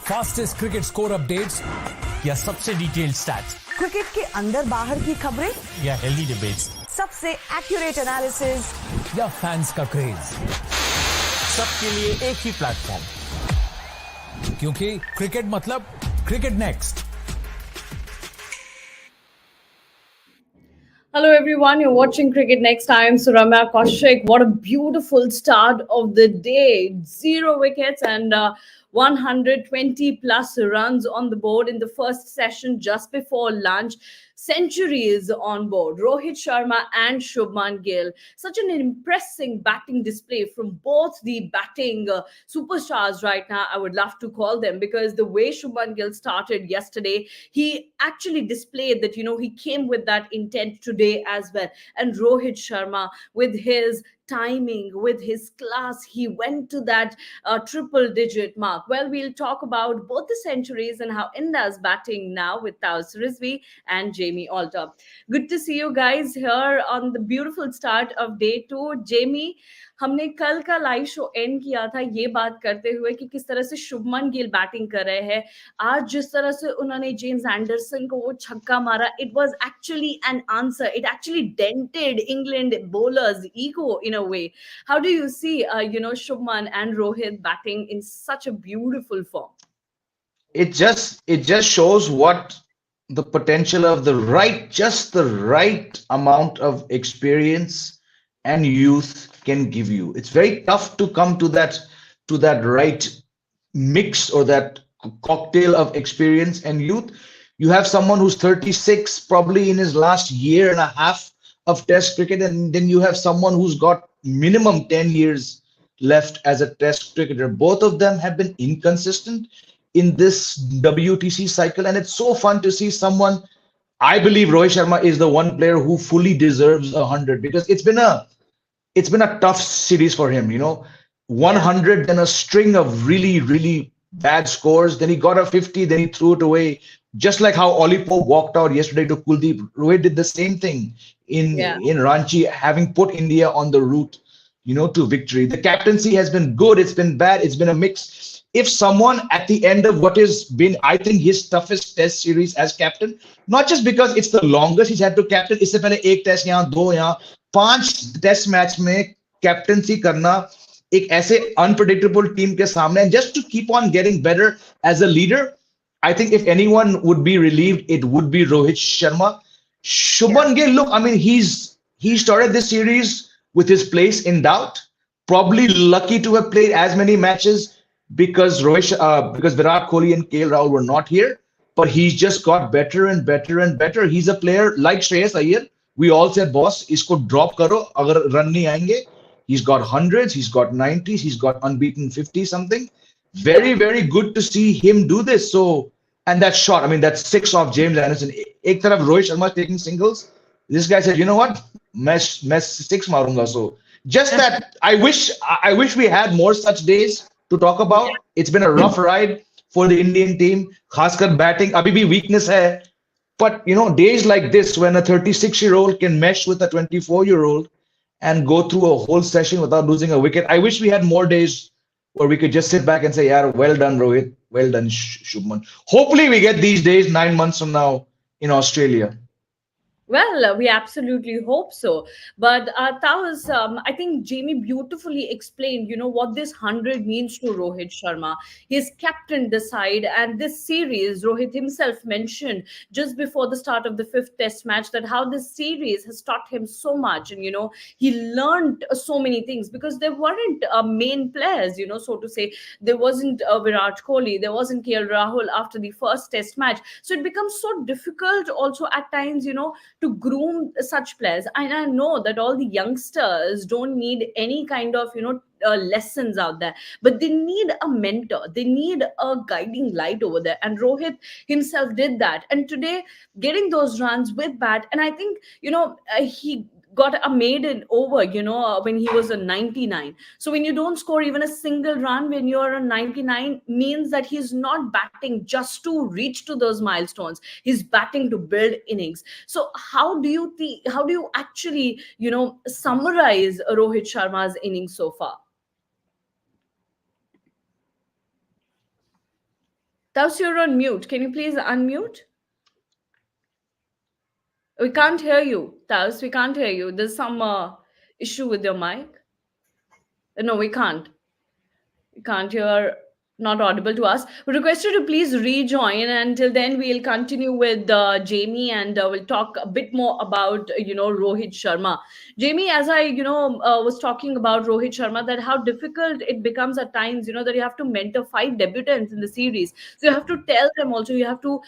Fastest cricket score updates या सबसे detailed stats, cricket के अंदर बाहर की खबरें या हेल्दी डिबेट्स, सबसे एक्यूरेट एनालिसिस या फैंस का क्रेज, सबके लिए एक ही प्लेटफॉर्म, क्योंकि क्रिकेट मतलब cricket next. Hello everyone, you're watching Cricket Next. I am Suramya Kaushik. What a beautiful start of the day. 0 wickets and 120 plus runs on the board in the first session just before lunch. Centuries on board. Rohit Sharma and Shubman Gill. Such an impressive batting display from both the batting superstars right now. I would love to call them, because the way Shubman Gill started yesterday, he actually displayed that, he came with that intent today as well. And Rohit Sharma, with his timing, with his class, he went to that triple digit mark. Well, we'll talk about both the centuries and how India's batting now with Taus Rizvi and Jamie Alter. Good to see you guys here on the beautiful start of day 2. Jamie, हमने कल का live show and किया था ये बात करते हुए कि किस तरह से शुभमन गिल बैटिंग कर रहे हैं। आज जिस तरह से उन्होंने जेम्स एंडरसन को वो छक्का मारा, it was actually an answer. It actually dented England bowlers ego in a way. How do you see Shubman and Rohit batting in such a beautiful form? It just shows what the potential of just the right amount of experience and youth can give you. It's very tough to come to that right mix or that cocktail of experience and youth. You have someone who's 36, probably in his last year and a half of test cricket, and then you have someone who's got minimum 10 years left as a test cricketer. Both of them have been inconsistent in this WTC cycle, and it's so fun to see someone. I believe Rohit Sharma is the one player who fully deserves 100, because it's been a tough series for him, 100, then a string of really bad scores. Then he got a 50, then he threw it away. Just like how Ollie Pope walked out yesterday to Kuldeep, Rohit did the same thing in Ranchi, having put India on the route, to victory. The captaincy has been good. It's been bad. It's been a mix. If someone at the end of what has been, I think, his toughest test series as captain, not just because it's the longest he's had to captain, इससे पहले एक test यहाँ, दो यहाँ, 5 test match में captaincy करना एक ऐसे unpredictable team के सामने, and just to keep on getting better as a leader, I think if anyone would be relieved, it would be Rohit Sharma. Shubman Gill, look, I mean, he started this series with his place in doubt. Probably lucky to have played as many matches because Virat Kohli and KL Rahul were not here. But he's just got better and better and better. He's a player like Shreyas Iyer. We all said, boss, isko drop karo, agar run nahi aayenge. He's got hundreds, he's got 90s, he's got unbeaten 50 something. Very, very good to see him do this. So, and that shot, I mean, that 6 of James Anderson. Ek taraf Rohit Sharma taking singles. This guy said, you know what? Main 6 marunga. So just that, I wish we had more such days to talk about. It's been a rough ride for the Indian team. Khaskar batting, abhi bhi weakness hai. But, days like this, when a 36-year-old can mesh with a 24-year-old and go through a whole session without losing a wicket, I wish we had more days where we could just sit back and say, yeah, well done, Rohit. Well done, Shubman. Hopefully we get these days 9 months from now in Australia. Well, we absolutely hope so. But Taos, I think Jamie beautifully explained, what this 100 means to Rohit Sharma. He's captained the side, and this series, Rohit himself mentioned just before the start of the 5th test match that how this series has taught him so much. And, he learned so many things, because there weren't main players, so to say. There wasn't Virat Kohli, there wasn't KL Rahul after the first test match. So it becomes so difficult also at times, to groom such players. And I know that all the youngsters don't need any kind of lessons out there, but they need a mentor, they need a guiding light over there, and Rohit himself did that. And today, getting those runs with bat, and I think he got a maiden over, when he was a 99. So when you don't score even a single run when you're a 99, means that he's not batting just to reach to those milestones. He's batting to build innings. So how do you actually, summarize Rohit Sharma's innings so far? Taus, you're on mute. Can you please unmute? We can't hear you, Taus. We can't hear you. There's some issue with your mic. No, we can't. We can't hear. Not audible to us. We request you to please rejoin. Until then, we'll continue with Jamie, and we'll talk a bit more about Rohit Sharma. Jamie, as I was talking about Rohit Sharma, that how difficult it becomes at times. That you have to mentor 5 debutants in the series, so you have to tell them also. You have to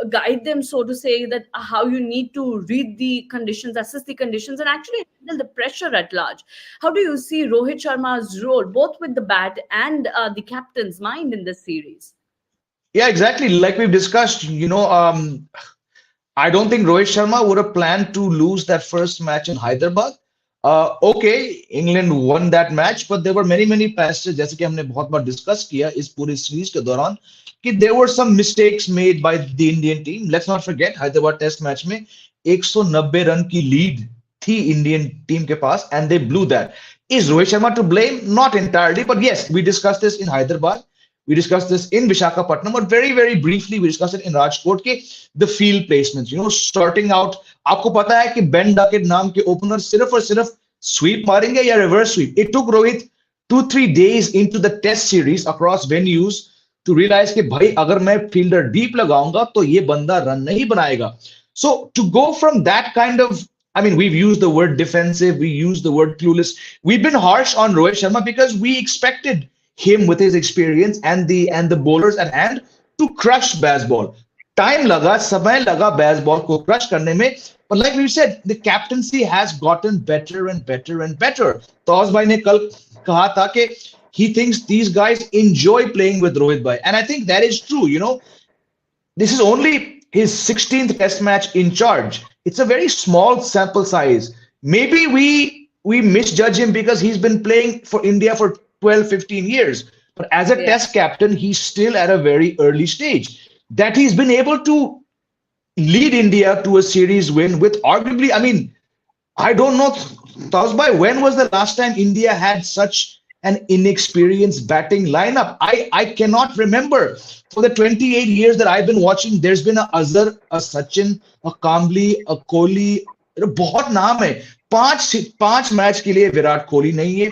guide them, so to say, that how you need to read the conditions, assess the conditions, and actually handle the pressure at large. How do you see Rohit Sharma's role, both with the bat and the captain's mind in this series? Yeah, exactly. Like we've discussed, I don't think Rohit Sharma would have planned to lose that first match in Hyderabad. Okay, England won that match, but there were many passages, जैसे कि हमने बहुत बार discuss किया इस पूरी series के दौरान, कि there were some mistakes made by the Indian team. Let's not forget, Hyderabad Test match में 190 रन की lead थी Indian team के पास, and they blew that. Is Rohit Sharma to blame? Not entirely, but yes, we discussed this in Hyderabad. We discussed this in Visakhapatnam, but very briefly we discussed it in Rajkot के the field placements, starting out. आपको पता है कि Ben Duckett नाम के opener सिर्फ और सिर्फ sweep मारेंगे या reverse sweep. It took Rohit 2-3 days into the test series across venues to realize कि भाई अगर मैं fielder deep लगाऊंगा तो ये बंदा run नहीं बनाएगा. So to go from that kind of, I mean, we've used the word defensive, we used the word clueless. We've been harsh on Rohit Sharma because we expected him with his experience and the bowlers at hand to crush Bazball. Time laga, samay laga Bazball ko crush karne mein. But like we said, the captaincy has gotten better and better and better. Taus bhai ne kal kaha tha ke he thinks these guys enjoy playing with Rohit bhai, and I think that is true. This is only his 16th test match in charge. It's a very small sample size. Maybe we misjudge him because he's been playing for India for 12-15 years, but as a test captain, he's still at a very early stage. That he's been able to lead India to a series win with arguably, I mean, I don't know, Tausbhai, when was the last time India had such an inexperienced batting lineup? I cannot remember. For the 28 years that I've been watching, there's been a Azhar, a Sachin, a Kambli, a Kohli. बहुत नाम है. पांच match के लिए विराट कोहली नहीं है,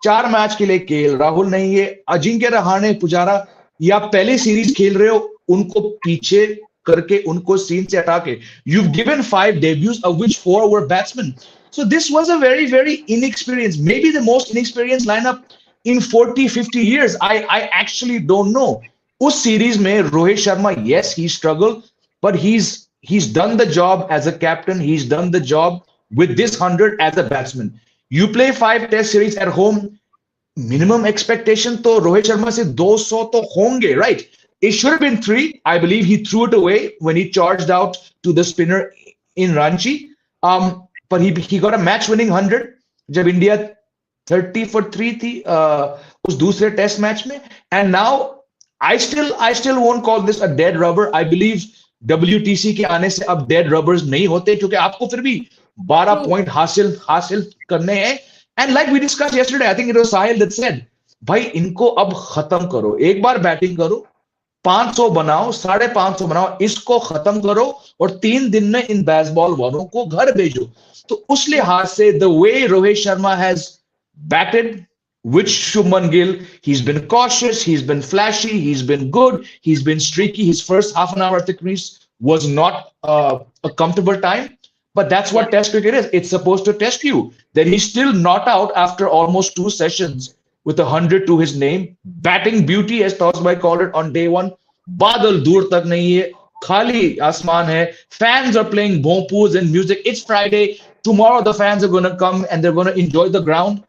4 match के लिए केएल राहुल नहीं है, अजिंक्य रहाणे, पुजारा, या पहले सीरीज खेल रहे हो उनको पीछे करके उनको सीन से हटा के. You've given 5 debuts, of which 4 were batsmen. So this was a very inexperienced, maybe the most inexperienced lineup in 40-50 years. I actually don't know. उस सीरीज में Rohit Sharma, yes, he struggled, but he's done the job as a captain. He's done the job with this 100 as a batsman. You play 5 test series at home, minimum expectation to Rohit Sharma se 200 to honge, right? It should have been 3. I believe he threw it away when he charged out to the spinner in Ranchi. But he got a match-winning 100 जब India 30 for 3 थी उस दूसरे test match में. And now I still won't call this a dead rubber. I believe WTC के आने से अब dead rubbers नहीं होते, क्योंकि आपको फिर भी 12 पॉइंट हासिल करने हैं. And like we discussed yesterday, I think it was Sahil that said, भाई इनको अब खत्म करो, एक बार बैटिंग करो, 500 बनाओ, 550 बनाओ, इसको खत्म करो और 3 दिन में इन बेसबॉल वालों को घर भेजो. तो उस लिहाज से the way Rohit Sharma has batted with Shubman Gill, he's been cautious, he's been flashy, he's been good, he's been streaky. His first half an hour at the crease was not a comfortable time. But that's what test cricket is. It's supposed to test you. Then he's still not out after almost 2 sessions with 100 to his name. Batting beauty, as Tausbhai called it on day 1. Badal dur tak nahi hai. Khali asman hai. Fans are playing bhompus and music. It's Friday. Tomorrow the fans are going to come and they're going to enjoy the ground.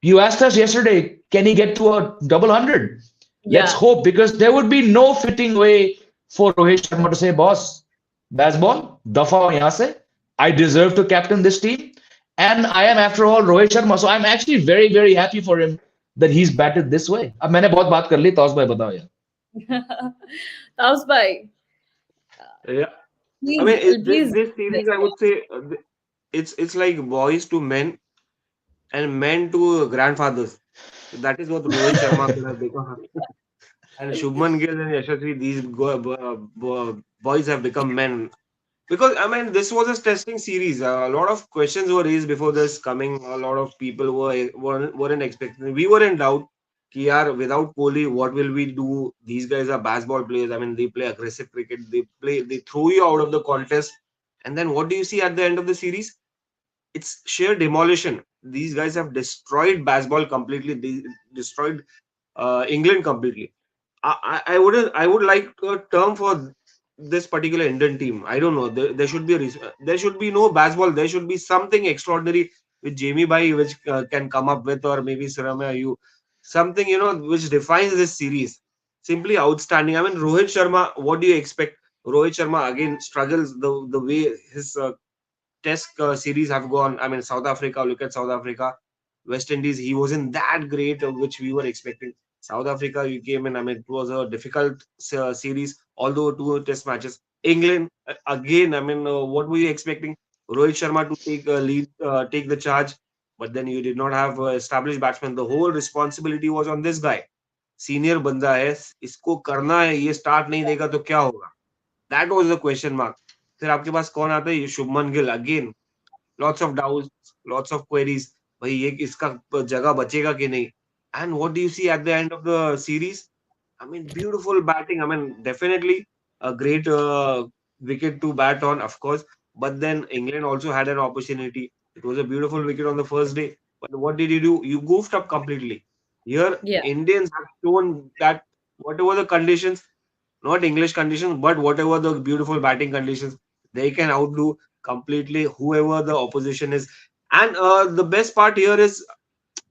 You asked us yesterday, can he get to a double 100? Yeah. Let's hope, because there would be no fitting way for Rohit Sharma to say, boss, Bazball, dafa ho yahan se. I deserve to captain this team, and I am, after all, Rohit Sharma. So I'm actually very happy for him that he's batted this way. अब मैंने बहुत बात कर ली, Tausbhai बताओ यार. Tausbhai. Yeah. Please, I mean, this series, I would say, it's like boys to men and men to grandfathers. That is what Rohit Sharma could have become. And Shubman Gill and Yashasvi, these boys have become men. Because I mean, this was a testing series. A lot of questions were raised before this coming. A lot of people weren't expecting. We were in doubt. Ki yaar, without Kohli, what will we do? These guys are Bazball players. I mean, they play aggressive cricket. They throw you out of the contest. And then what do you see at the end of the series? It's sheer demolition. These guys have destroyed Bazball completely. They destroyed England completely. I would like a term for this particular Indian team. I don't know. There should be there should be no Bazball. There should be something extraordinary with Jamie Bhai which can come up with, or maybe Saramya, you something which defines this series. Simply outstanding. I mean, Rohit Sharma. What do you expect? Rohit Sharma again struggles the way his test series have gone. I mean, South Africa. Look at South Africa. West Indies. He wasn't that great, which we were expecting. South Africa, you came in. I mean, it was a difficult series, although two test matches. England, again, I mean, what were you expecting? Rohit Sharma to take a lead, take the charge, but then you did not have established batsman. The whole responsibility was on this guy. Senior बंदा है, इसको करना है, ये start नहीं देगा तो क्या होगा? That was the question mark. फिर आपके पास कौन आता है? Shubman Gill again. Lots of doubts, lots of queries. भाई ये इसका जगह बचेगा कि नहीं? And what do you see at the end of the series? I mean, beautiful batting. I mean, definitely a great wicket to bat on, of course. But then England also had an opportunity. It was a beautiful wicket on the first day. But what did you do? You goofed up completely. Here, Indians have shown that whatever the conditions, not English conditions, but whatever the beautiful batting conditions, they can outdo completely whoever the opposition is. And the best part here is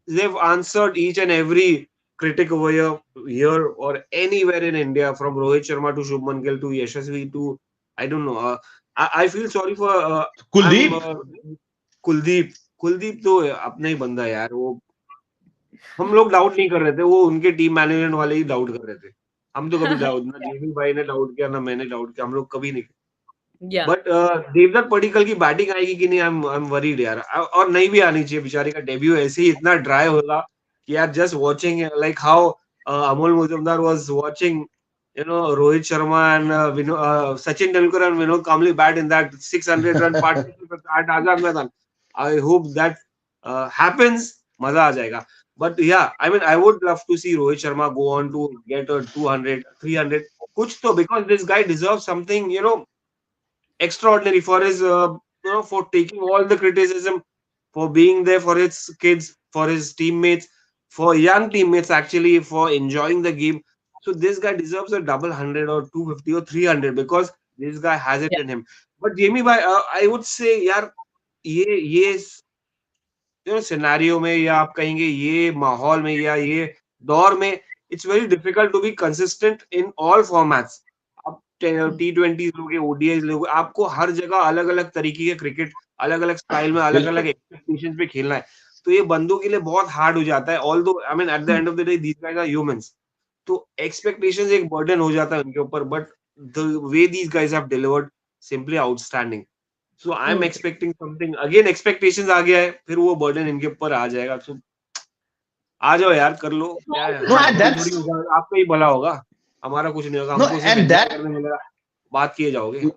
they've answered each and every critic over here or anywhere in India, from Rohit Sharma to Shubman Gill to Yashasvi to, I don't know. I feel sorry for Kuldeep. Kuldeep तो अपना ही बंदा है यार. वो हम लोग doubt नहीं कर रहे थे, वो उनके टीम मैनेजमेंट वाले ही डाउट कर रहे थे. हम तो कभी डाउट ना जेमी भाई ने डाउट किया ना मैंने डाउट किया, हम लोग कभी नहीं. बट देवदत्त पडिक्कल की बैटिंग आएगी कि नहीं, आई एम वरीड यार. और नहीं भी आनी चाहिए, बेचारे का डेब्यू ऐसे ही इतना ड्राई होगा कि यार just watching like how Amol Muzumdar was watching Rohit Sharma and Sachin Tendulkar and Vinod Kamble bat in that 600 run partnership at Azad Maidan. I hope that happens. Maza aa jayega. But yeah, I mean, I would love to see Rohit Sharma go on to get a 200, 300. Kuch to, because this guy deserves something, extraordinary for his, for taking all the criticism, for being there for his kids, for his teammates, for young teammates actually, for enjoying the game. So this guy deserves a double 100 or 250 or 300 because this guy has it in him. But Jamie bhai, I would say, यार ये scenario में या आप कहेंगे ये माहौल में या ये दौर में, it's very difficult to be consistent in all formats. आप T20 लोगे, ODIs लोगे, आपको हर जगह अलग अलग तरीके के क्रिकेट, अलग अलग स्टाइल में, अलग अलग एक्सपेक्टेशंस पे खेलना है. तो ये बंदों के लिए बहुत हार्ड हो जाता है. Although I mean at the end of the day these guys are humans. तो एक्सपेक्टेशंस एक बर्डन हो जाता है उनके ऊपर, but the way these guys have delivered simply outstanding. So I am expecting something. Again expectations आ गया है, फिर वो बर्डन इनके ऊपर आ जाएगा. तो आ जाओ यार, कर लो. क्या है, आपका ही भला होगा, हमारा कुछ नहीं होगा. हमको करने मिलेगा, बात किए जाओगे.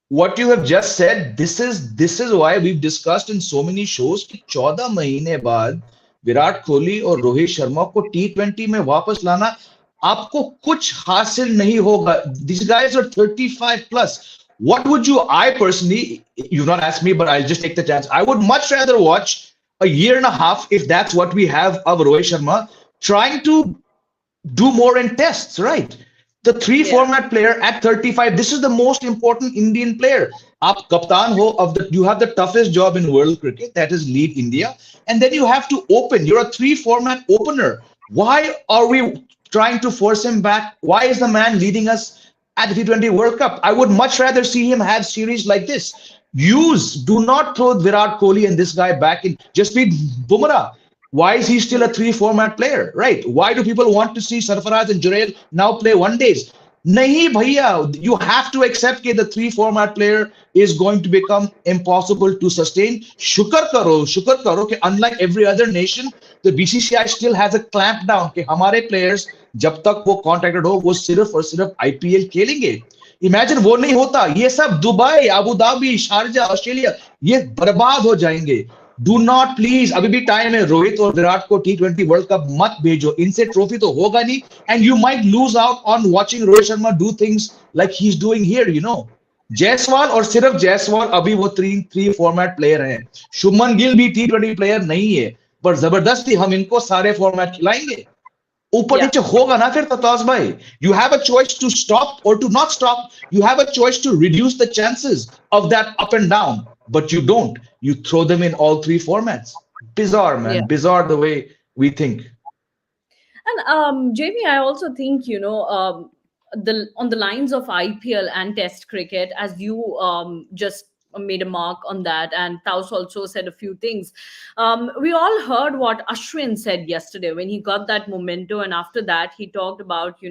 What you have just said, this is why we've discussed in so many shows कि 14 महीने बाद विराट कोहली और रोहित शर्मा को T20 में वापस लाना, आपको कुछ हासिल नहीं होगा. These guys are 35 plus. What would you, I personally, you've not asked me, but I'll just take the chance. I would much rather watch a year and a half, if that's what we have, of Rohit Sharma trying to do more in tests, right? The three format player at 35, this is the most important Indian player. Aap kaptan ho you have the toughest job in world cricket, that is lead India, and then you have to open. You're a 3 format opener. Why are we trying to force him back? Why is the man leading us at the T20 World Cup? I would much rather see him have series like this. Do not throw Virat Kohli and this guy back in. Just be Bumrah. Why is he still a 3 format player, right? Why do people want to see Sarfaraz and Jurel now play one days? Nahi bhaiya, you have to accept that the 3 format player is going to become impossible to sustain. Shukar karo कि unlike every other nation, the BCCI still has a clamp down कि हमारे players जब तक वो contracted हो वो सिर्फ और सिर्फ IPL खेलेंगे. Imagine वो नहीं होता, ये सब Dubai, Abu Dhabi, Sharjah, Australia ये बर्बाद हो जाएंगे. डू नॉट प्लीज, अभी भी टाइम है. रोहित और विराट को T20 वर्ल्ड कप मत भेजो, इनसे ट्रॉफी तो होगा नहीं. And you might lose out on watching Rohit Sharma do things like he is doing here, you know. Jaiswal और सिर्फ जायसवाल अभी वो थ्री फॉर्मेट प्लेयर हैं. शुभमन गिल भी T20 प्लेयर नहीं है, पर जबरदस्ती हम इनको सारे फॉर्मेट खिलाएंगे. ऊपर नीचे होगा ना फिर तताश भाई. You have a choice to stop or to not stop. You have a choice to reduce the chances of that up and down, but you don't. You throw them in all three formats. Bizarre, man. Yeah. Bizarre the way we think. And Jamie, I also think, the on the lines of IPL and Test cricket, as you just made a mark on that, and Taus also said a few things. We all heard what Ashwin said yesterday when he got that memento, and after that he talked about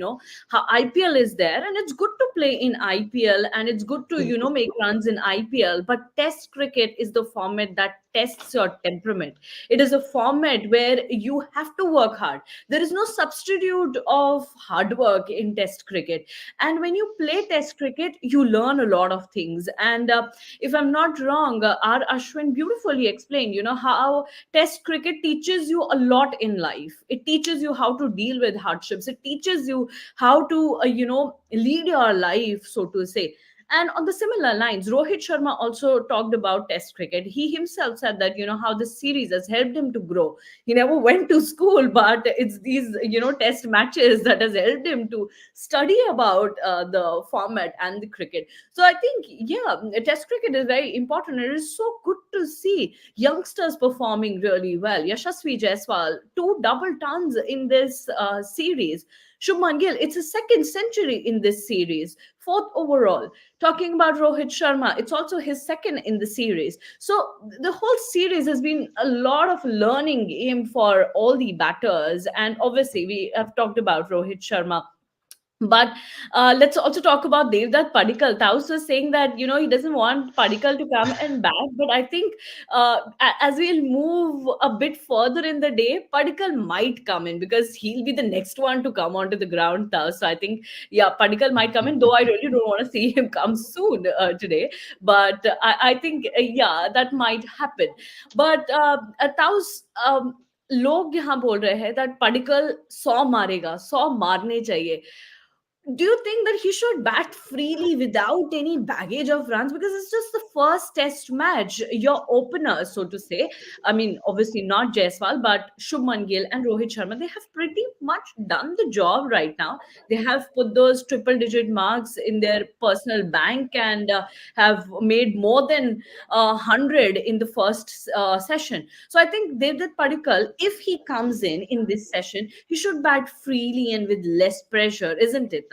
how IPL is there, and it's good to play in IPL, and it's good to make runs in IPL, but Test cricket is the format that tests your temperament. It is a format where you have to work hard. There is no substitute of hard work in Test cricket, and when you play Test cricket you learn a lot of things. And if I'm not wrong, R Ashwin beautifully explained how Test cricket teaches you a lot in life. It teaches you how to deal with hardships. It teaches you how to lead your life, so to say. And on the similar lines, Rohit Sharma also talked about Test cricket. He himself said that how this series has helped him to grow. He never went to school, but it's these Test matches that has helped him to study about the format and the cricket. So I think Test cricket is very important. It is so good to see youngsters performing really well. Yashasvi Jaiswal, 2 double tons in this series. Shubman Gill, it's a second century in this series, 4th overall. Talking about Rohit Sharma, it's also his second in the series. So the whole series has been a lot of learning game for all the batters. And obviously, we have talked about Rohit Sharma. But let's also talk about Devdutt Padikkal. Taus was saying that he doesn't want Padikkal to come and bat, but I think as we'll move a bit further in the day, Padikkal might come in because he'll be the next one to come onto the ground. Taus, so I think Padikkal might come in. Though I really don't want to see him come soon today, but I think that might happen. But Taus. लोग यहाँ बोल रहे हैं that Padikkal 100 मारेगा, 100 मारने चाहिए. Do you think that he should bat freely without any baggage of runs? Because it's just the first Test match. Your openers, so to say, I mean, obviously not Jaiswal, but Shubman Gill and Rohit Sharma, they have pretty much done the job right now. They have put those triple-digit marks in their personal bank and have made more than 100 in the first session. So I think Devdutt Padikkal, if he comes in this session, he should bat freely and with less pressure, isn't it?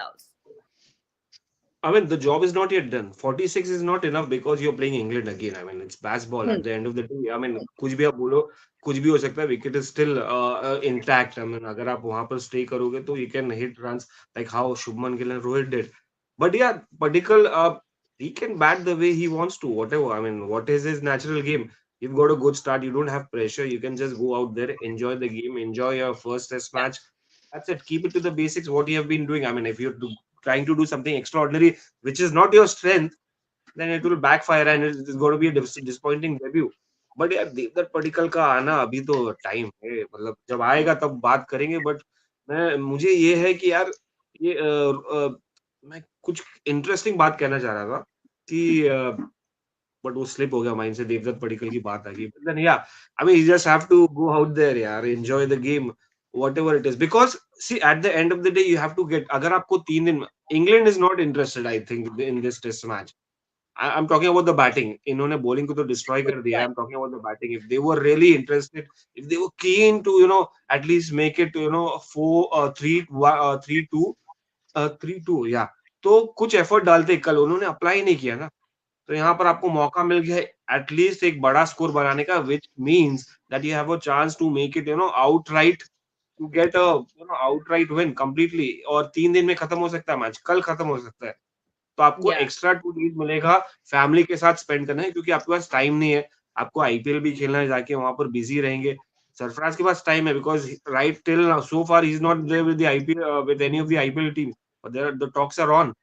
I mean, the job is not yet done. 46 is not enough because you're playing England again. I mean, it's Bazball at the end of the day. I mean, कुछ भी आप बोलो, कुछ भी हो सकता है. Wicket is still intact. I mean, अगर आप वहाँ पर stay करोगे, तो you can hit runs like how Shubman Gill and Rohit did. But yeah, Padikkal, he can bat the way he wants to. Whatever. I mean, what is his natural game? You've got a good start. You don't have pressure. You can just go out there, enjoy the game, enjoy your first Test match. That's it. Keep it to the basics. What you have been doing. I mean, if you're trying to do something extraordinary, which is not your strength, then it will backfire and it's going to be a disappointing debut. But yeah, Devdutt Padikkal का आना अभी तो time है. मतलब जब आएगा तब बात करेंगे. बट मुझे ये है कि यार ये मैं कुछ इंटरेस्टिंग बात कहना चाह रहा था कि बट वो स्लिप हो गया माइंड से. Devdutt Padikkal की बात आ गई. But then yeah, I mean, you just have to go out there, यार, enjoy the game. Whatever it is, because see, at the end of the day, you have to get. अगर आपको 3 दिन, England is not interested, I think, in this Test match. I'm talking about the batting. इन्होंने bowling को तो destroy कर दिया. I'm talking about the batting. If they were really interested, if they were keen to at least make it 3-2, yeah, तो कुछ effort डालते. कल उन्होंने apply नहीं किया ना. तो यहाँ पर आपको मौका मिल गया at least एक बड़ा score बनाने का, which means that you have a chance to make it outright. To get a outright win completely. और 3 दिन में खत्म हो सकता है मैच, कल खत्म हो सकता है. तो आपको एक्स्ट्रा 2 days मिलेगा फैमिली के साथ स्पेंड करना है, क्योंकि आपके पास टाइम नहीं है. आपको आईपीएल भी खेलना है, जाके वहां पर बिजी रहेंगे. सरफराज के पास टाइम है because right till now so far he's not there with the IPL with any of the IPL teams. But there the talks are on.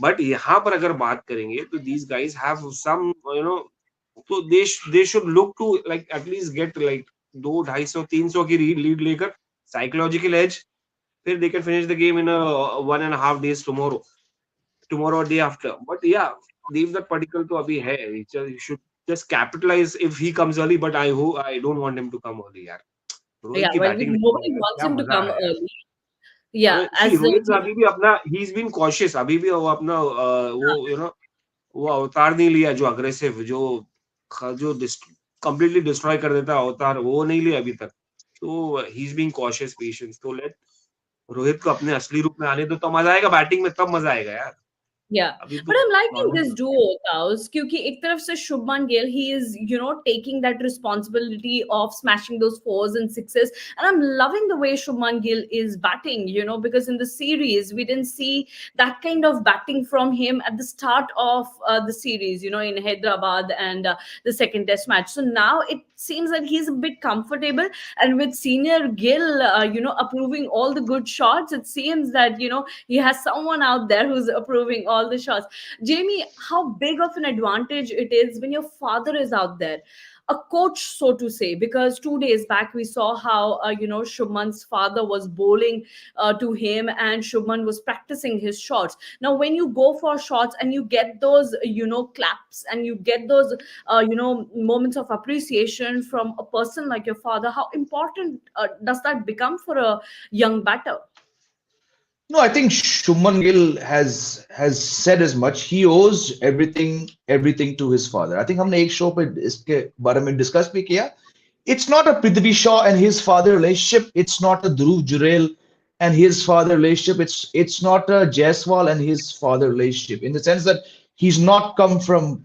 But यहाँ पर अगर बात करेंगे तो these guys have some तो they should look to like at least get like 200-250 की lead लेकर psychological edge. फिर they can finish the game in a 1.5 days tomorrow or day after. But yeah, Dev that particle to abhi hai. He should just capitalize if he comes early. But I don't want him to come early, yaar. Yeah, Rohit की well, batting nobody देखो wants क्या him to मजा come आया यार. early. Yeah, See, as Rohit अभी भी अपना he's been cautious. अभी भी वो अपना वो वो अवतार नहीं लिया जो अग्रेसिव जो completely destroy कर देता अवतार वो नहीं लिया अभी तक. तो he's being cautious, patience. तो let रोहित को अपने असली रूप में आने दो तो मजा आएगा बैटिंग में तब मजा आएगा यार. yeah, अभी but तो I'm liking normal. this duo, Taos, क्योंकि एक तरफ से Shubman Gill, he is, taking that responsibility of smashing those fours and sixes, and I'm loving the way Shubman Gill is batting, because in the series we didn't see that kind of batting from him at the start of the series, in Hyderabad and the second test match. So now it seems that he's a bit comfortable, and with senior Gill, approving all the good shots, it seems that he has someone out there who's approving all the shots. Jamie, how big of an advantage it is when your father is out there, a coach, so to say, because 2 days back we saw how Shubman's father was bowling to him, and Shubman was practicing his shots. Now when you go for shots and you get those claps, and you get those moments of appreciation from a person like your father, how important does that become for a young batter? No, I think Shubman Gill has said as much. He owes everything to his father. I think हमने एक show पे इसके बारे में discuss भी किया. It's not a Prithvi Shaw and his father relationship. It's not a Dhruv Jurel and his father relationship. It's not a Jaiswal and his father relationship, in the sense that he's not come from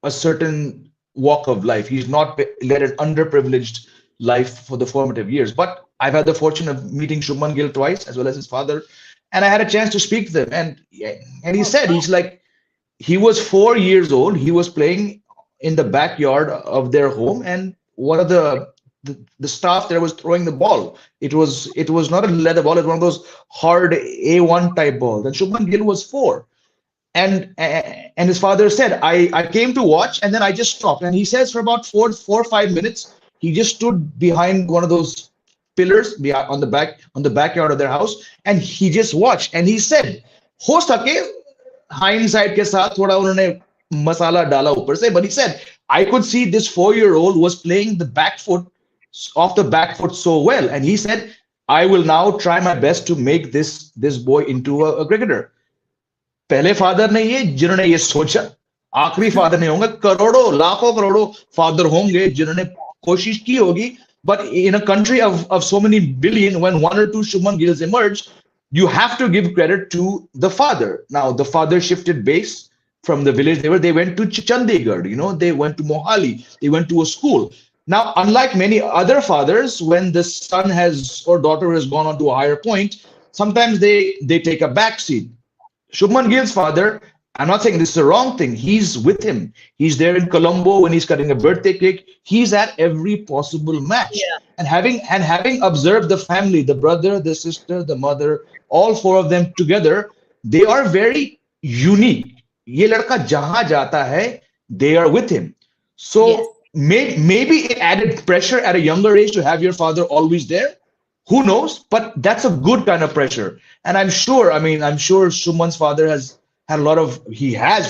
a certain walk of life. He's not led an underprivileged life for the formative years. But I've had the fortune of meeting Shubman Gill twice, as well as his father, and I had a chance to speak to them. And he said, he's like, he was 4 years old. He was playing in the backyard of their home, and one of the staff there was throwing the ball. It was not a leather ball. It was one of those hard A1 type balls. And Shubman Gill was 4, and his father said, I came to watch, and then I just stopped. And he says for about 4 or 5 minutes he just stood behind one of those pillars on the backyard of their house, and he just watched. And he said, हो सके hindsight के साथ थोड़ा उन्होंने मसाला डाला ऊपर से, but he said, I could see this 4-year-old was playing the back foot off the back foot so well, and he said, I will now try my best to make this boy into a cricketer. पहले father नहीं है जिन्होंने ये सोचा, आखिरी father नहीं होंगे, करोड़ों लाखों करोड़ों फादर होंगे जिन्होंने कोशिश की होगी. But in a country of so many billion, when one or two Shubman Gills emerge, you have to give credit to the father. Now the father shifted base from the village they went to Chandigarh, they went to Mohali, they went to a school. Now, unlike many other fathers, when the son has or daughter has gone on to a higher point, sometimes they take a back seat. Shubman Gill's father, I'm not saying this is the wrong thing. He's with him. He's there in Colombo when he's cutting a birthday cake. He's at every possible match. Yeah. And having observed the family, the brother, the sister, the mother, all 4 of them together, they are very unique. ये लड़का जहां जाता है, they are with him. So Yes. maybe it added pressure at a younger age to have your father always there. Who knows? But that's a good kind of pressure. And I'm sure Shubman's father has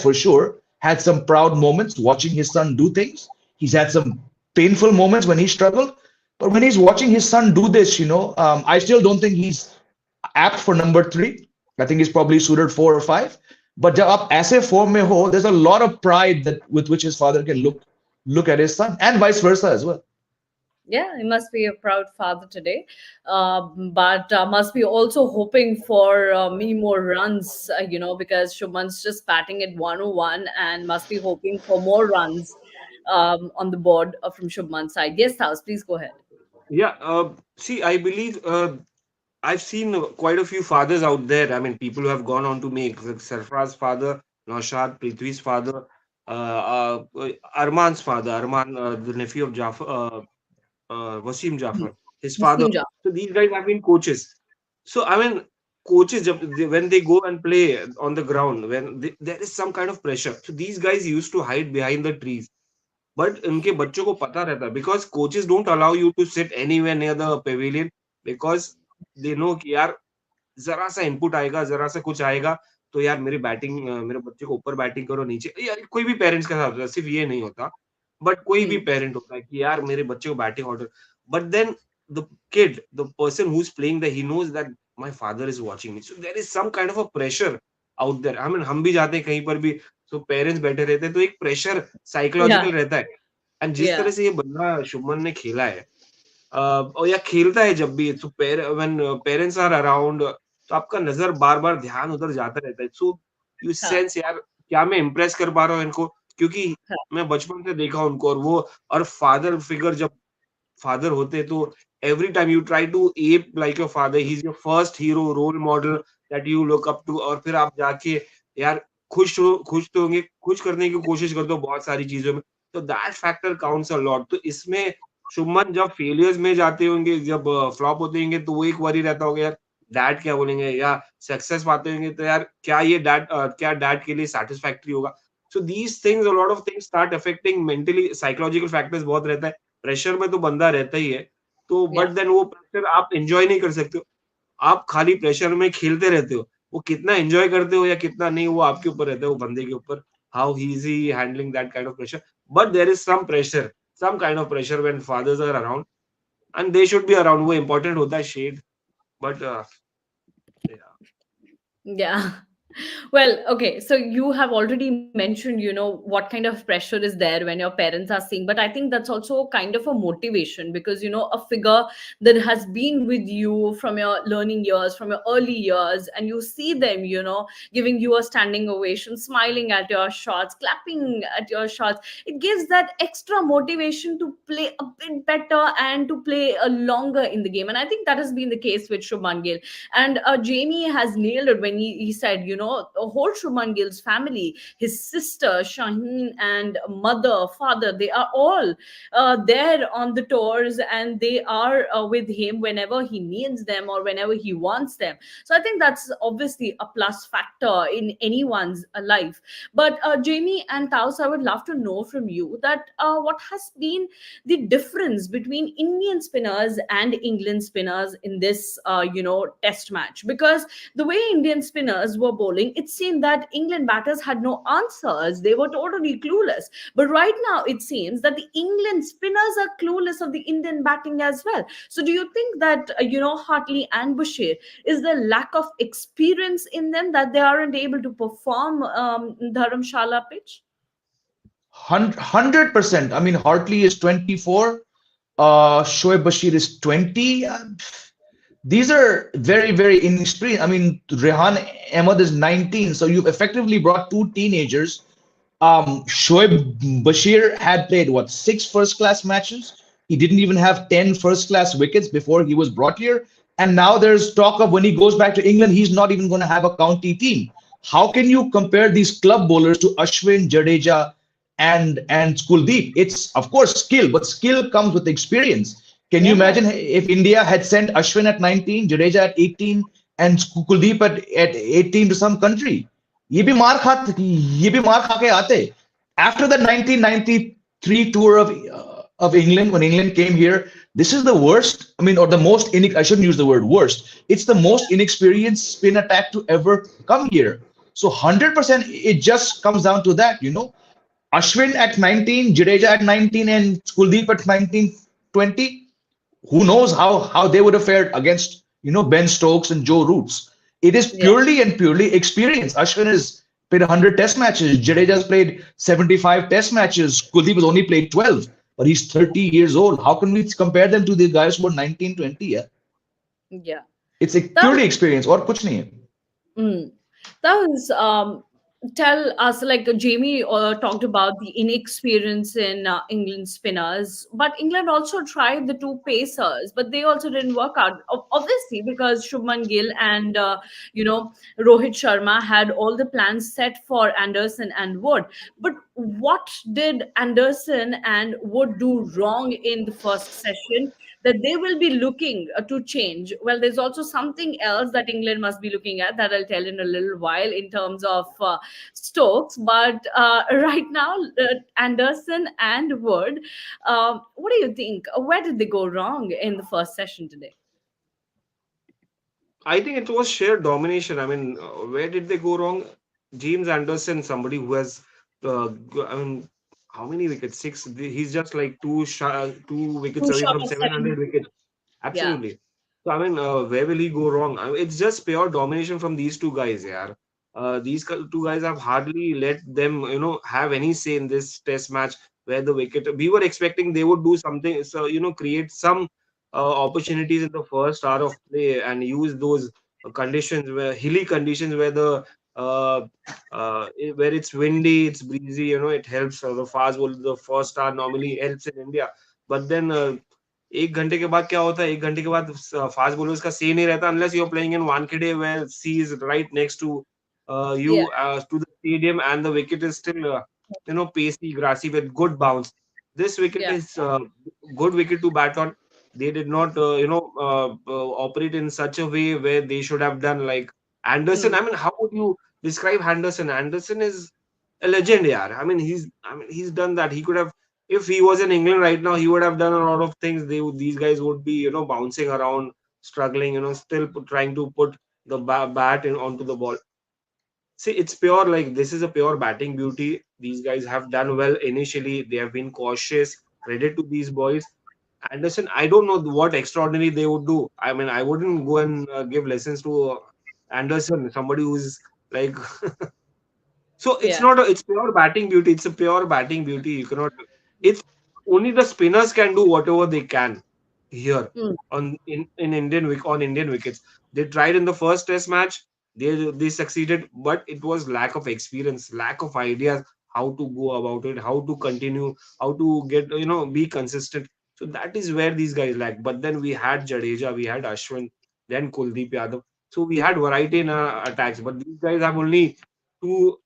for sure had some proud moments watching his son do things. He's had some painful moments when he struggled. But when he's watching his son do this, I still don't think he's apt for number 3. I think he's probably suited 4 or 5. But जब आप ऐसे form में हो, there's a lot of pride with which his father can look at his son, and vice versa as well. Yeah, he must be a proud father today, but must be also hoping for many more runs, because Shubman's just batting at 101 and must be hoping for more runs on the board from Shubman's side. Yes, Taos, please go ahead. Yeah, see, I believe I've seen quite a few fathers out there. I mean, people who have gone on to make like Sarfaraz's father, Naushad, Prithvi's father, Arman's father, Arman, the nephew of Jafar, Wasim Jafar, his father. Wasim Jafar. So these guys have been coaches. So I mean, coaches when they go and play on the ground, there is some kind of pressure. So these guys used to hide behind the trees. But उनके बच्चों को पता रहता है because coaches don't allow you to sit anywhere near the pavilion because they know कि यार जरा सा इनपुट आएगा, जरा सा कुछ आएगा तो यार मेरी बैटिंग, मेरे बच्चे को ऊपर बैटिंग करो, नीचे, यार कोई भी पेरेंट्स के साथ होता है, सिर्फ ये नहीं होता, बट कोई भी पेरेंट होता है कि यार मेरे बच्चे को batting order, but then the kid, the person who is playing that, he knows that my father is watching me, so there is some kind of a pressure out there. I mean हम भी जाते हैं कहीं पर भी, so parents बैठे रहते हैं तो एक प्रेशर साइकोलॉजिकल रहता है। एंड जिस तरह से ये बंदा शुभमन ने खेला है और या खेलता है जब भी, so when parents are around तो आपका नजर बार बार ध्यान उधर जाता रहता है। सो यू सेंस यार क्या मैं इम्प्रेस कर पा रहा हूँ इनको, क्योंकि मैं बचपन से देखा उनको, और वो और फादर फिगर जब फादर होते तो every time you try to ape like your father, he is your first hero, role model that you look up to, और फिर आप जाके यार खुश तो होंगे, खुश करने की कोशिश करते हो बहुत सारी चीजों में, तो that factor counts a lot. तो इसमें शुभमन जब फेलियर्स में जाते होंगे, जब फ्लॉप होते होंगे, तो वो एक वरी रहता होगा यार डैड क्या बोलेंगे, या सक्सेस पाते होंगे तो यार क्या ये डैड क्या डैड के लिए सेटिस्फैक्टरी होगा। So these things, a lot of things start affecting mentally, psychological factors बहुत रहता है, प्रेशर में तो बंदा रहता ही है, तो बट देन वो प्रेशर आप एंजॉय नहीं कर सकते हो, आप खाली प्रेशर में खेलते रहते हो, वो कितना एंजॉय करते हो या कितना नहीं वो आपके ऊपर रहता है, वो बंदे के ऊपर, how he is he handling that kind of pressure. But there is some pressure, some kind of pressure when fathers are around, and they should be around, वो इंपॉर्टेंट होता है शेड, but Yeah. Well, okay. So you have already mentioned, what kind of pressure is there when your parents are seeing. But I think that's also kind of a motivation because, a figure that has been with you from your learning years, from your early years, and you see them, giving you a standing ovation, smiling at your shots, clapping at your shots. It gives that extra motivation to play a bit better and to play a longer in the game. And I think that has been the case with Shubman Gill. And Jamie has nailed it when he said, the whole Shubman Gill's family, his sister, Shaheen, and mother, father, they are all there on the tours, and they are with him whenever he needs them or whenever he wants them. So I think that's obviously a plus factor in anyone's life. But Jamie and Taos, I would love to know from you that what has been the difference between Indian spinners and England spinners in this, test match? Because the way Indian spinners were bowling, it seemed that England batters had no answers. They were totally clueless. But right now, it seems that the England spinners are clueless of the Indian batting as well. So do you think that, Hartley and Bashir, is the lack of experience in them that they aren't able to perform Dharamshala pitch? 100%. I mean, Hartley is 24. Shoaib Bashir is 20. These are very, very inexperienced. I mean, Rehan Ahmed is 19. So you've effectively brought two teenagers. Shoaib Bashir had played, 6 first-class matches? He didn't even have 10 first-class wickets before he was brought here. And now there's talk of when he goes back to England, he's not even going to have a county team. How can you compare these club bowlers to Ashwin, Jadeja, and Kuldeep? It's, of course, skill, but skill comes with experience. Can you imagine if India had sent Ashwin at 19, Jadeja at 18, and Kuldeep at 18 to some country? ये भी मार खा के आते. After the 1993 tour of England, when England came here, this is the worst. I mean, or the most I shouldn't use the word worst. It's the most inexperienced spin attack to ever come here. So 100%, it just comes down to that. Ashwin at 19, Jadeja at 19, and Kuldeep at 19, 20. Who knows how they would have fared against, Ben Stokes and Joe Roots. It is purely and purely experience. Ashwin has played 100 test matches. Jadeja has played 75 test matches. Kuldeep has only played 12, but he's 30 years old. How can we compare them to the guys who are 19, 20? Yeah. It's purely experience. Or kuch nahi hai. That was tell us, like Jamie talked about the inexperience in England spinners, but England also tried the two pacers, but they also didn't work out. Obviously, because Shubman Gill and Rohit Sharma had all the plans set for Anderson and Wood. But what did Anderson and Wood do wrong in the first session that they will be looking to change? Well, there's also something else that England must be looking at that I'll tell in a little while in terms of Stokes. But right now, Anderson and Wood, what do you think? Where did they go wrong in the first session today? I think it was sheer domination. I mean, where did they go wrong? James Anderson, somebody who has, I mean, how many wickets? Six. He's just like two wickets Too away short from of seven. 700 wickets. Yeah. Absolutely. So I mean, where will he go wrong? I mean, it's just pure domination from these two guys. Yeah. These two guys have hardly let them, have any say in this test match where the wicket. We were expecting they would do something, so create some opportunities in the first hour of play and use those conditions where hilly conditions where the where it's windy, it's breezy. It helps the fast ball. The first hour normally helps in India, but then. 1 घंटे के बाद क्या होता है 1 घंटे के बाद fast bowlers का सी नहीं रहता unless you're playing in Wankhede where sea is right next to you Yeah. to the stadium and the wicket is still pacey grassy with good bounce. This wicket Yeah. is good wicket to bat on. They did not operate in such a way where they should have done. Like Anderson, Hmm. I mean, how would you describe Anderson is a legend. Yeah, I mean he's done that. He could have, if he was in England right now, he would have done a lot of things. These guys would be, bouncing around, struggling, still trying to put the bat onto the ball. See, it's pure, like, this is a pure batting beauty. These guys have done well initially. They have been cautious. Credit to these boys. Anderson, I don't know what extraordinary they would do. I mean, I wouldn't go and give lessons to Anderson, somebody who's like so it's Yeah. not it's pure batting beauty. It's a pure batting beauty. You cannot. It's only the spinners can do whatever they can here Hmm. in on Indian wickets. They tried in the first Test match. They succeeded, but it was lack of experience, lack of ideas how to go about it, how to continue, how to get be consistent. So that is where these guys lack. But then we had Jadeja, we had Ashwin, then Kuldeep Yadav. So we had variety in attacks. But these guys have only two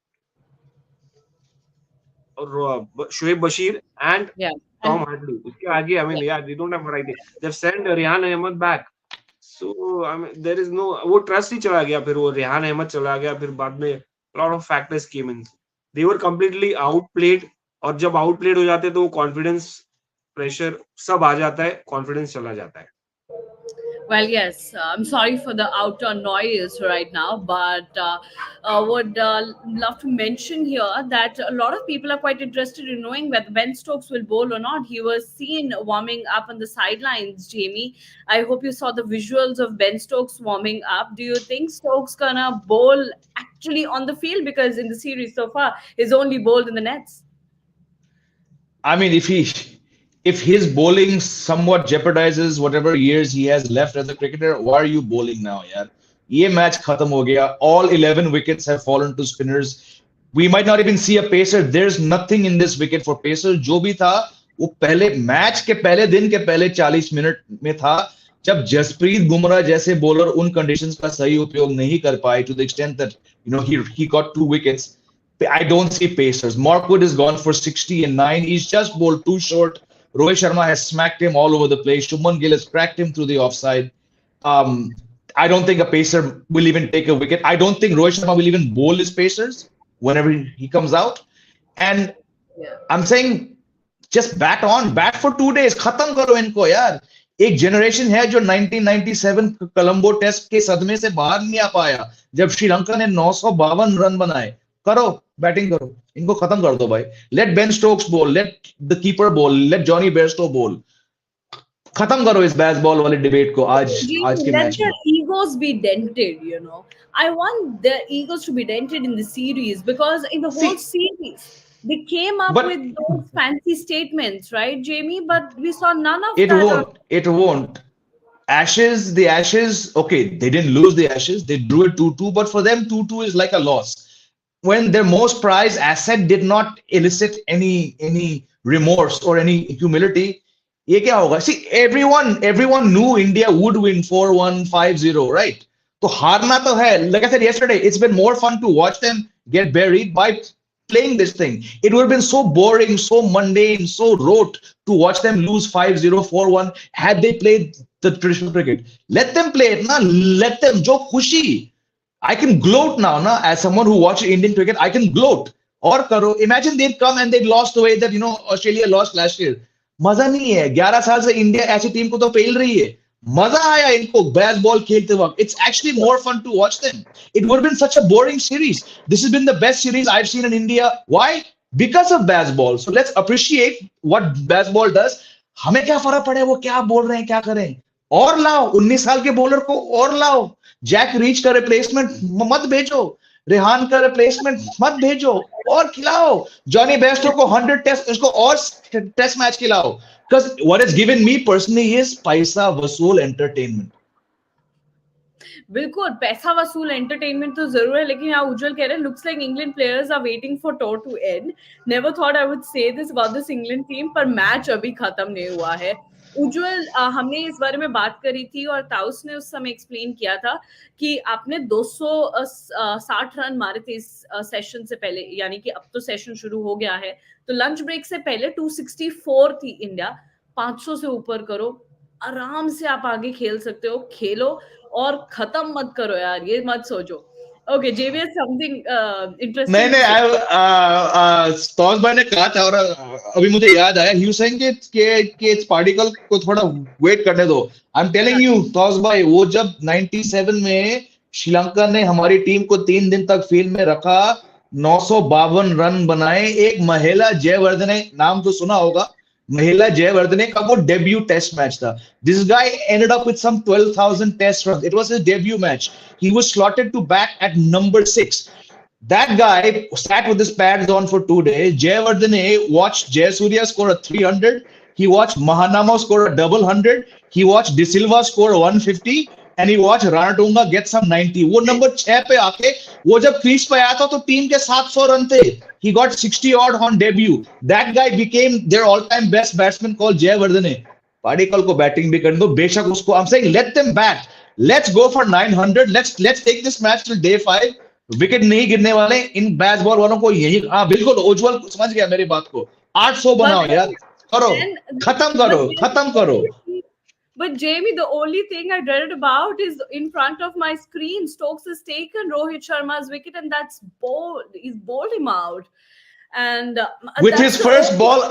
Shoaib Bashir and Yeah. Tom And Hadley. उसके आगे, I yeah. mean, yeah, they don't have variety. They've sent Rehan Ahmed back. So, I mean, there is no, वो trust ही चला गया, फिर वो रेहान अहमद चला गया, फिर बाद में a lot of factors came in. They were completely outplayed, और जब outplayed हो जाते तो वो confidence, pressure सब आ जाता है, confidence चला जाता है. Well, yes, I'm sorry for the outer noise right now, but would love to mention here that a lot of people are quite interested in knowing whether Ben Stokes will bowl or not. He was seen warming up on the sidelines, Jamie. I hope you saw the visuals of Ben Stokes warming up. Do you think Stokes gonna bowl actually on the field? Because in the series so far, he's only bowled in the nets. I mean, if his bowling somewhat jeopardizes whatever years he has left as a cricketer, why are you bowling now, yaar? ये match खत्म हो गया. All 11 wickets have fallen to spinners. We might not even see a pacer. There's nothing in this wicket for pacers. जो भी था वो पहले match के पहले दिन के पहले 40 मिनट में था जब जसप्रीत बुमराह जैसे बॉलर उन कंडीशंस का सही उपयोग नहीं कर पाए to the extent that he got 2 wickets. I don't see pacers. Markwood has gone for 60 and 9. He's just bowled too short. Rohit Sharma has smacked him all over the place. Shubman Gill has cracked him through the offside. Um, I don't think a pacer will even take a wicket. I don't think Rohit Sharma will even bowl his pacers whenever he comes out. And Yeah. I'm saying just bat on, bat for 2 days. खत्म करो इनको यार. एक generation है जो 1997 Colombo test के सदमे से बाहर नहीं आ पाया जब श्रीलंका ने 952 रन बनाए. करो बैटिंग करो इनको खत्म कर दो भाई. लेट बेन स्टोक्स बोल, लेट द कीपर बोल, लेट जॉनी बेयरस्टो बोल. खत्म करो इस बेसबॉल वाले डिबेट को आज के Let मैच their में. egos be dented. I want their egos to be dented in the series because in the whole See, series, they came up but with those fancy statements, right, Jamie? But we saw none of it that. won't. It won't. The Ashes. Okay, they didn't lose the Ashes. They drew it 2-2, but for them 2-2 is like a loss. when their most prized asset did not elicit any remorse or any humility, ये क्या होगा? See, everyone knew India would win 4-1, 5-0, right? तो हारना तो है. Like I said yesterday, it's been more fun to watch them get buried by playing this thing. It would have been so boring, so mundane, so rote to watch them lose 5-0, 4-1 had they played the traditional cricket. Let them play it, na. Let them. Jo khushi. I can gloat now, na, as someone who watches Indian cricket, I can gloat. Or karo, imagine they'd come and they'd lost the way that Australia lost last year. मजा नहीं है. 11 साल से India ऐसी team को तो पेल रही है. मजा आया इनको बेसबॉल खेलते वक्त. It's actually more fun to watch them. It would have been such a boring series. This has been the best series I've seen in India. Why? Because of Bazball. So let's appreciate what Bazball does. हमें क्या फर्क पड़े वो क्या बोल रहे हैं, क्या करें. और लाओ 19 साल के बॉलर को, और लाओ. जैक रीच का रिप्लेसमेंट मत भेजो. रेहान का रिप्लेसमेंट मत भेजो. और खिलाओ जॉनी बेस्टो को 100 टेस्ट, इसको और टेस्ट मैच खिलाओ. Because what it's given me personally is पैसा वसूल एंटरटेनमेंट. बिल्कुल पैसा वसूल एंटरटेनमेंट तो जरूर है, लेकिन यहाँ उज्जवल कह रहे हैं looks like England players are waiting for tour to end. Never thought I would say this about this England team, पर मैच अभी खत्म नहीं हुआ है. उज्जवल, हमने इस बारे में बात करी थी और ताउस ने उस समय एक्सप्लेन किया था कि आपने 260 रन मारे थे इस सेशन से पहले, यानी कि अब तो सेशन शुरू हो गया है, तो लंच ब्रेक से पहले 264 थी इंडिया. 500 से ऊपर करो, आराम से आप आगे खेल सकते हो. खेलो और खत्म मत करो यार, ये मत सोचो. Okay Xavier, something interesting. नहीं, स्टॉक्स भाई ने कहा था और अभी मुझे याद आया. ही सेइंग कि इस पार्टिकल को थोड़ा वेट करने दो. I am telling you stocks भाई, वो जब 97 में श्रीलंका ने हमारी टीम को 3 दिन तक फील्ड में रखा, 952 रन बनाए. एक महिला जयवर्धने, नाम तो सुना होगा, महिला जयवर्धने का वो डेब्यू टेस्ट मैच था. This guy ended up with some 12,000 test runs. It was his debut match. He was slotted to bat at number 6. That guy sat with his pads on for 2 days. Jayawardene watched Jayasuriya score a 300. He watched Mahanama score a double 100. He watched De Silva score a 150. And he watched Ranatunga get some 90. वो number 6 पे आके, वो जब crease पे आया था तो team के 700 रन थे. He got 60 odd on debut. That guy became their all-time best batsman called Jayawardene. Padikkal को बैटिंग भी करने दो, बेशक उसको. I'm saying let them bat. Let's go for 900. Let's take this match till day 5. Wicket नहीं गिरने वाले. इन बेसबॉल वालों को यही, हाँ बिल्कुल उज्जवल समझ गया मेरी बात को. 800 बनाओ यार, करो, खत्म करो. But Jamie, the only thing I read about is in front of my screen, Stokes has taken Rohit Sharma's wicket, and that's bold. He's bowled him out. And with his first ball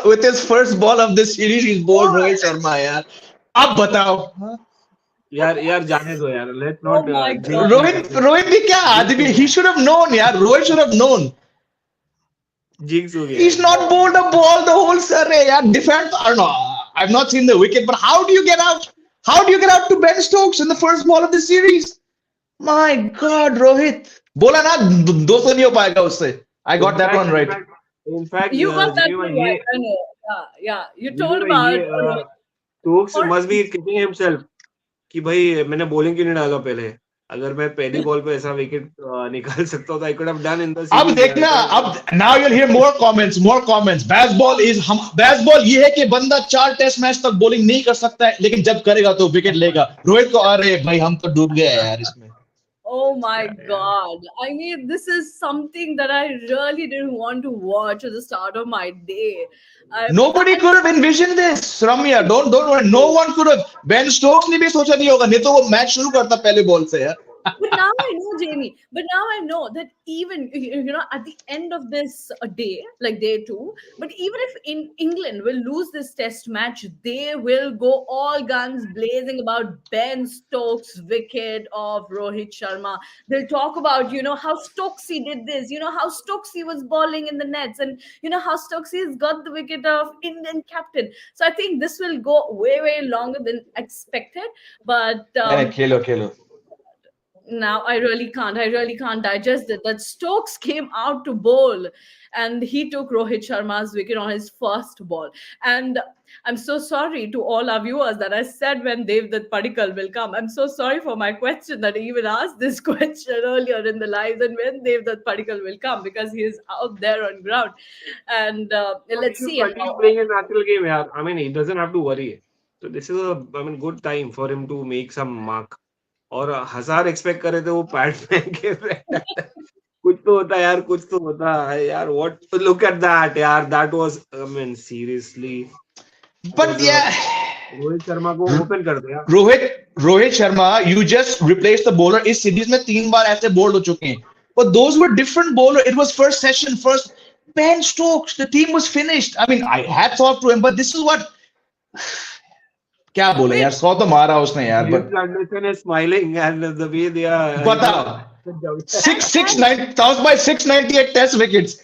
of this series, he's bowled Rohit Sharma. यार, अब बताओ. यार जाने दो यार. Let's not. Rohit भी क्या आदमी? He should have known यार. Rohit should have known. Jinx हो गया. He's not bowled a ball the whole survey. यार, defend or no? I've not seen the wicket, but how do you get out? How do you get out to Ben Stokes in the first ball of the series? My God, Rohit. बोला ना 200 नहीं हो पाएगा उससे. I got that one right. In fact, you got that right. I know. Yeah. You told about Stokes must be kicking himself कि भाई मैंने bowling क्यों नहीं डाला पहले. अगर मैं पहली बॉल पे ऐसा विकेट निकाल सकता हूँ तो I could have done in the series. अब देखना, अब now you'll hear more comments. Bazball ये है कि बंदा 4 टेस्ट मैच तक बॉलिंग नहीं कर सकता है, लेकिन जब करेगा तो विकेट लेगा. रोहित को, अरे भाई हम तो डूब गए यार इसमें. Oh my God. I mean, this is something that I really didn't want to watch at the start of my day. Nobody could have envisioned this, Ramya. Don't worry. No one could have. Ben Stokes ने भी सोचा नहीं होगा, नहीं तो वो match शुरू करता पहले बॉल से यार. But now I know, Jamie. But now I know that even at the end of this day, like day 2, but even if in England will lose this test match, they will go all guns blazing about Ben Stokes' wicket of Rohit Sharma. They'll talk about how Stokesy did this, how Stokesy was bowling in the nets, and how Stokesy has got the wicket of Indian captain. So I think this will go way longer than expected. But Khelo. now I really can't digest it. That Stokes came out to bowl and he took Rohit Sharma's wicket on his first ball. And I'm so sorry to all our viewers that I said when Devdutt Padikkal will come. I'm so sorry for my question that I even asked this question earlier in the live, and when Devdutt Padikkal will come, because he is out there on ground. And He let's should see continue how. playing a natural game. Yeah. I mean, he doesn't have to worry. So this is a, I mean, good time for him to make some mark. और 1000 expect करे थे वो pad पहन के कुछ तो होता है यार, कुछ तो होता है यार. What, look at that यार, that was, I mean, seriously. But yeah, Rohit Sharma को ओपन कर दिया. Rohit Sharma, you just replaced the bowler. इस सीरीज में 3 बार ऐसे बोल्ड हो चुके हैं. But those were different bowler. It was first session, first Ben Stokes. The team was finished. I mean, I had thought to him, but this is what. क्या बोले यार, 100 तो मारा उसने यार. But Anderson is smiling and the way they are. बताओ 669 thousand by 698 test wickets.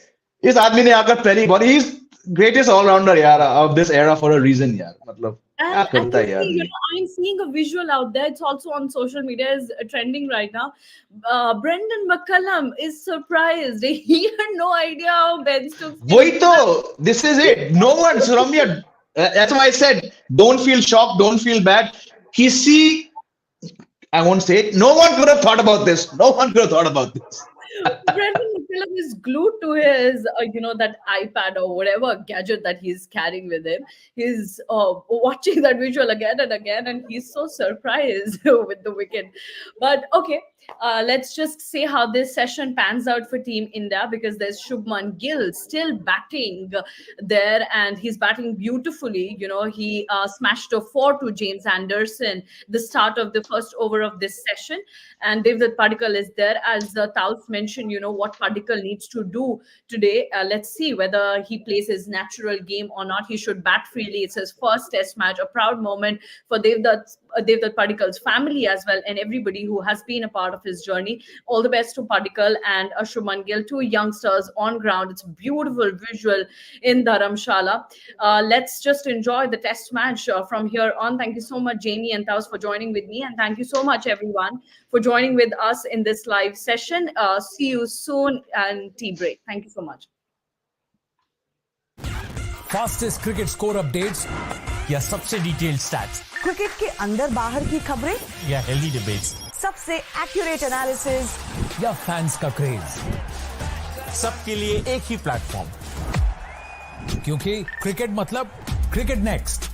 इस आदमी ने आकर पहली बार, he's greatest all-rounder यार of this era for a reason यार. मतलब क्या And करता है यार. I'm seeing a visual out there. It's also on social media, is trending right now. Brendan McCullum is surprised. He had no idea how Ben Stokes. वही तो, this is it. No one, Ramya. That's why I said, don't feel shocked, don't feel bad. I won't say it. No one could have thought about this. No one could have thought about this. Brendan McCullum is glued to his, that iPad or whatever gadget that he's carrying with him. He's watching that visual again and again, and he's so surprised with the wicket. But okay, let's just see how this session pans out for Team India, because there's Shubman Gill still batting there, and he's batting beautifully. He smashed a 4 to James Anderson the start of the first over of this session, and Devdutt Padikkal is there. As Taus mentioned, what Padikkal needs to do today. Let's see whether he plays his natural game or not. He should bat freely. It's his first test match, a proud moment for Devdutt Padikkal's family as well, and everybody who has been a part of his journey. All the best to Padikkal and Shubman Gill, 2 youngsters on ground. It's a beautiful visual in Dharamshala. Let's just enjoy the test match from here on. Thank you so much, Jamie and Taus, for joining with me, and thank you so much, everyone, for joining with us in this live session. See you soon, and tea break. Thank you so much. Fastest cricket score updates या सबसे detailed stats, cricket के अंदर बाहर की खबरें या healthy debates, सबसे accurate analysis या फैंस का क्रेज, सबके लिए एक ही प्लेटफॉर्म, क्योंकि क्रिकेट मतलब क्रिकेट नेक्स्ट.